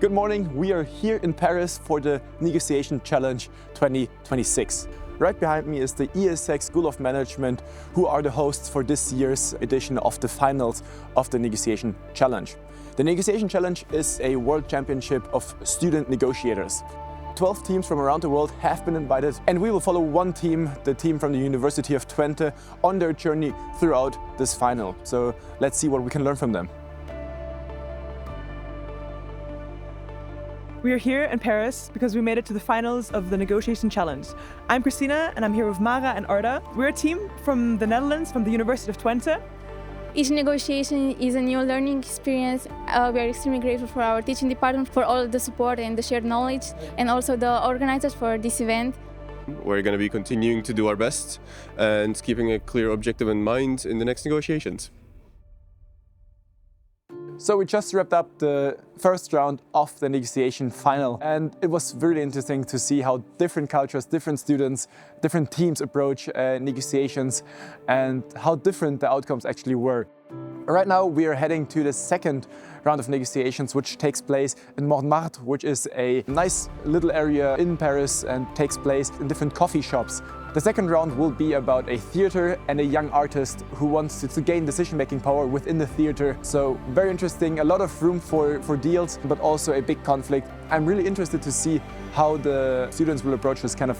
Good morning, we are here in Paris for the Negotaition Challenge 2026. Right behind me is the ESX School of Management, who are the hosts for this year's edition of the finals of the Negotaition Challenge. The Negotaition Challenge is a world championship of student negotiators. 12 teams from around the world have been invited, and we will follow one team, the team from the University of Twente, on their journey throughout this final. So let's see what we can learn from them. We are here in Paris because we made it to the finals of the Negotaition Challenge. I'm Christina and I'm here with Mara and Arda. We're a team from the Netherlands, from the University of Twente. Each negotiation is a new learning experience. We are extremely grateful for our teaching department for all of the support and the shared knowledge, and also the organizers for this event. We're going to be continuing to do our best and keeping a clear objective in mind in the next negotiations. So we just wrapped up the first round of the negotiation final, and it was really interesting to see how different cultures, different students, different teams approach negotiations and how different the outcomes actually were. Right now we are heading to the second round of negotiations, which takes place in Montmartre, which is a nice little area in Paris and takes place in different coffee shops. The second round will be about a theater and a young artist who wants to gain decision-making power within the theater. So very interesting, a lot of room for deals, but also a big conflict. I'm really interested to see how the students will approach this kind of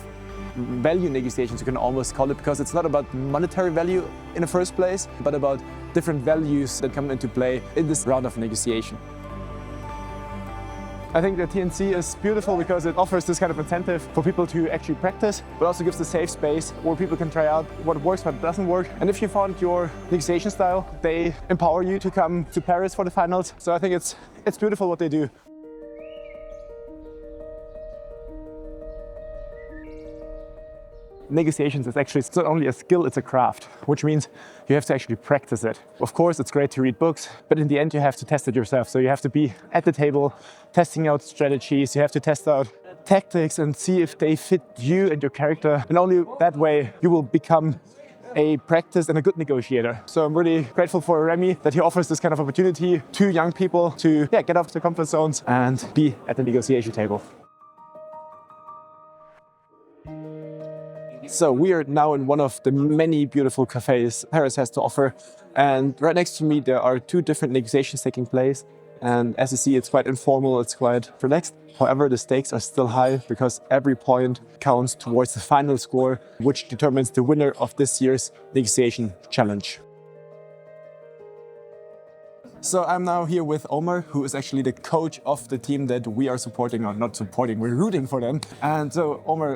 value negotiations, you can almost call it, because it's not about monetary value in the first place, but about different values that come into play in this round of negotiation. I think the TNC is beautiful because it offers this kind of incentive for people to actually practice, but also gives a safe space where people can try out what works, what doesn't work. And if you found your negotiation style, they empower you to come to Paris for the finals. So I think it's beautiful what they do. Negotiations is actually not only a skill, it's a craft, which means you have to actually practice it. Of course, it's great to read books, but in the end you have to test it yourself. So you have to be at the table, testing out strategies, you have to test out tactics and see if they fit you and your character. And only that way you will become a practiced and a good negotiator. So I'm really grateful for Remy that he offers this kind of opportunity to young people to get off their comfort zones and be at the negotiation table. So we are now in one of the many beautiful cafes Paris has to offer. And right next to me, there are two different negotiations taking place. And as you see, it's quite informal, it's quite relaxed. However, the stakes are still high because every point counts towards the final score, which determines the winner of this year's negotiation challenge. So I'm now here with Omar, who is actually the coach of the team that we are supporting, or not supporting, we're rooting for them. And so Omar,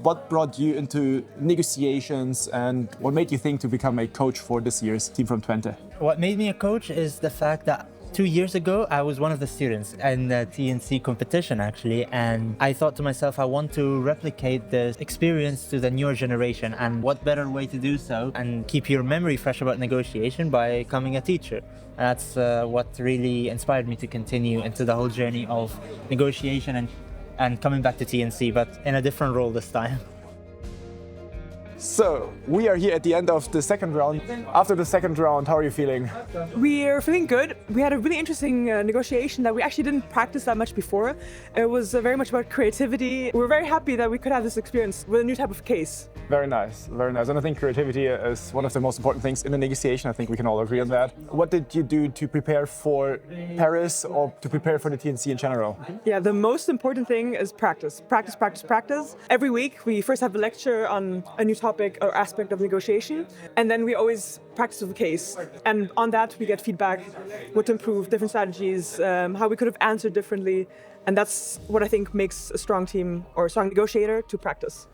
what brought you into negotiations and what made you think to become a coach for this year's team from Twente? What made me a coach is the fact that 2 years ago, I was one of the students in the TNC competition, actually, and I thought to myself, I want to replicate this experience to the newer generation, and what better way to do so and keep your memory fresh about negotiation by becoming a teacher. And that's what really inspired me to continue into the whole journey of negotiation and coming back to TNC, but in a different role this time. So, we are here at the end of the second round. After the second round, how are you feeling? We are feeling good. We had a really interesting negotiation that we actually didn't practice that much before. It was very much about creativity. We're very happy that we could have this experience with a new type of case. Very nice, very nice. And I think creativity is one of the most important things in a negotiation. I think we can all agree on that. What did you do to prepare for Paris or to prepare for the TNC in general? Yeah, the most important thing is practice. Practice, practice, practice. Every week we first have a lecture on a new topic or aspect of negotiation, and then we always practice with a case. And on that we get feedback, what to improve, different strategies, how we could have answered differently. And that's what I think makes a strong team or a strong negotiator, to practice.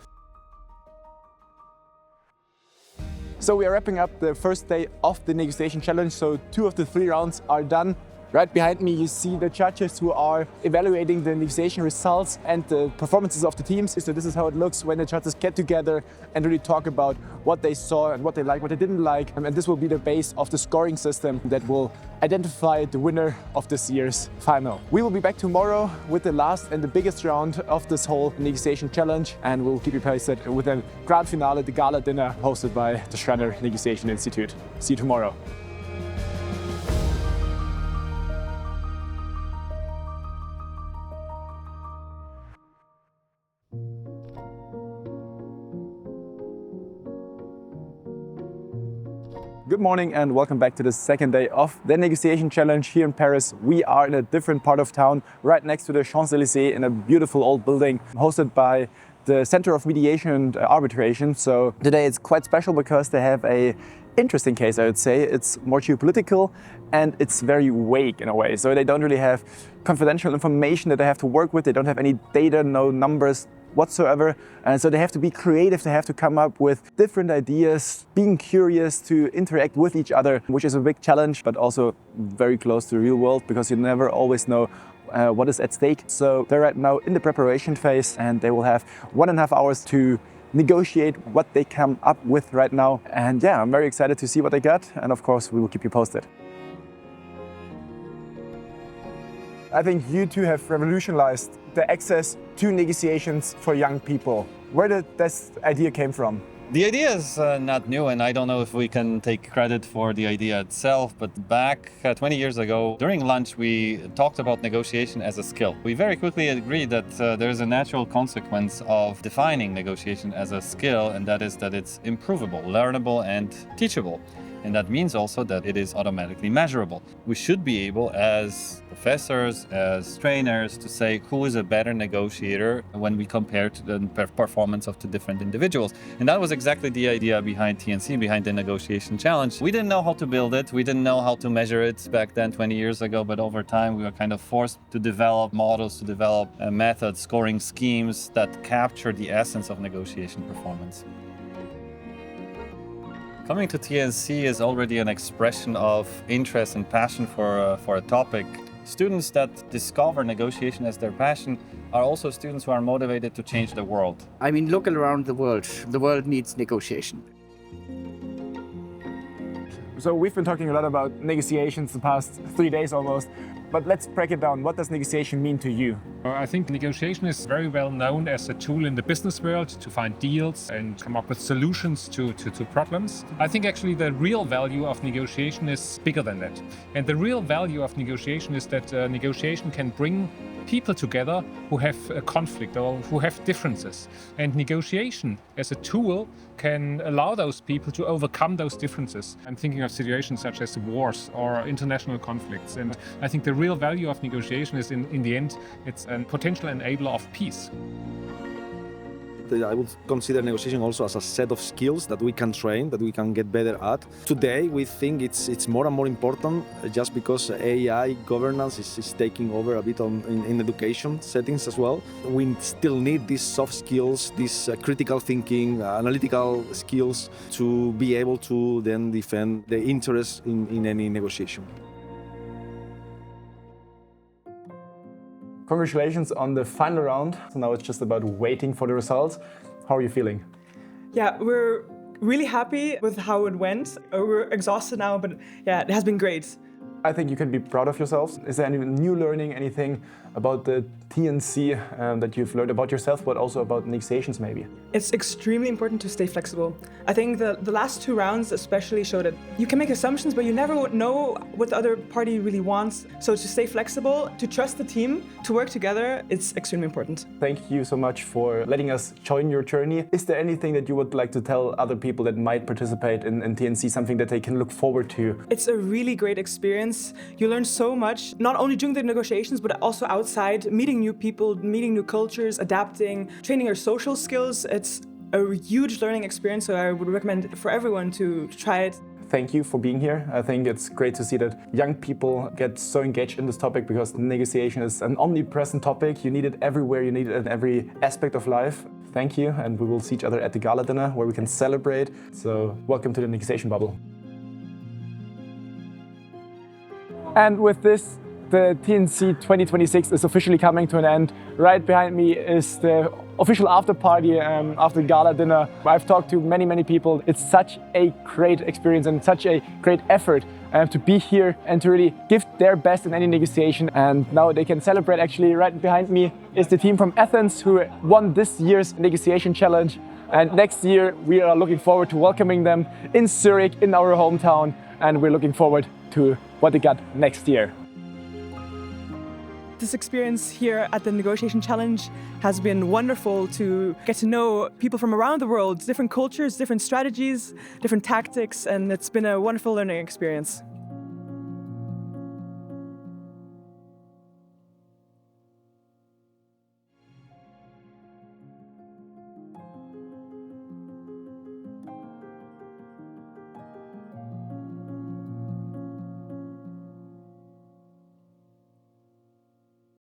So we are wrapping up the first day of the negotiation challenge. So 2 of the 3 rounds are done. Right behind me, you see the judges who are evaluating the negotiation results and the performances of the teams. So this is how it looks when the judges get together and really talk about what they saw and what they liked, what they didn't like. And this will be the base of the scoring system that will identify the winner of this year's final. We will be back tomorrow with the last and the biggest round of this whole negotiation challenge, and we'll keep you posted with a grand finale, the gala dinner hosted by the Schranner Negotiation Institute. See you tomorrow. Good morning and welcome back to the second day of the Negotiation Challenge here in Paris. We are in a different part of town, right next to the Champs-Élysées in a beautiful old building hosted by the Center of Mediation and Arbitration. So today it's quite special because they have a interesting case, I would say. It's more geopolitical and it's very vague in a way. So they don't really have confidential information that they have to work with. They don't have any data, no numbers whatsoever. And so they have to be creative. They have to come up with different ideas, being curious to interact with each other, which is a big challenge, but also very close to the real world because you never always know what is at stake. So they're right now in the preparation phase and they will have 1.5 hours to negotiate what they come up with right now. And yeah, I'm very excited to see what they got. And of course, we will keep you posted. I think you two have revolutionized the access to negotiations for young people. Where did this idea came from? The idea is not new, and I don't know if we can take credit for the idea itself, but back 20 years ago, during lunch, we talked about negotiation as a skill. We very quickly agreed that there is a natural consequence of defining negotiation as a skill, and that is that it's improvable, learnable, and teachable. And that means also that it is automatically measurable. We should be able, as professors, as trainers, to say who is a better negotiator when we compare to the performance of two different individuals. And that was exactly the idea behind TNC, behind the negotiation challenge. We didn't know how to build it. We didn't know how to measure it back then, 20 years ago. But over time, we were kind of forced to develop models, to develop methods, scoring schemes that capture the essence of negotiation performance. Coming to TNC is already an expression of interest and passion for a topic. Students that discover negotiation as their passion are also students who are motivated to change the world. I mean, look around the world needs negotiation. So we've been talking a lot about negotiations the past 3 days almost, but let's break it down. What does negotiation mean to you? I think negotiation is very well known as a tool in the business world to find deals and come up with solutions to problems. I think actually the real value of negotiation is bigger than that. And the real value of negotiation is that negotiation can bring people together who have a conflict or who have differences. And negotiation as a tool can allow those people to overcome those differences. I'm thinking of situations such as wars or international conflicts. And I think the real value of negotiation is in the end, it's a potential enabler of peace. I would consider negotiation also as a set of skills that we can train, that we can get better at. Today, we think it's more and more important just because AI governance is taking over a bit in education settings as well. We still need these soft skills, these critical thinking, analytical skills to be able to then defend the interest in any negotiation. Congratulations on the final round. So now it's just about waiting for the results. How are you feeling? Yeah, we're really happy with how it went. We're exhausted now, but yeah, it has been great. I think you can be proud of yourselves. Is there any new learning, anything about the TNC that you've learned about yourself, but also about negotiations maybe? It's extremely important to stay flexible. I think the last 2 rounds especially showed that you can make assumptions, but you never know what the other party really wants. So to stay flexible, to trust the team, to work together, it's extremely important. Thank you so much for letting us join your journey. Is there anything that you would like to tell other people that might participate in TNC, something that they can look forward to? It's a really great experience. You learn so much, not only during the negotiations, but also outside, meeting new people, meeting new cultures, adapting, training your social skills. It's a huge learning experience, so I would recommend for everyone to try it. Thank you for being here. I think it's great to see that young people get so engaged in this topic because negotiation is an omnipresent topic. You need it everywhere, you need it in every aspect of life. Thank you, and we will see each other at the gala dinner where we can celebrate. So welcome to the negotiation bubble. And with this, the TNC 2026 is officially coming to an end. Right behind me is the official after party after the gala dinner. I've talked to many people. It's such a great experience and such a great effort to be here and to really give their best in any negotiation. And now they can celebrate. Actually, right behind me is the team from Athens who won this year's negotiation challenge. And next year, we are looking forward to welcoming them in Zurich, in our hometown. And we're looking forward to what they got next year. This experience here at the Negotiation Challenge has been wonderful to get to know people from around the world, different cultures, different strategies, different tactics, and it's been a wonderful learning experience.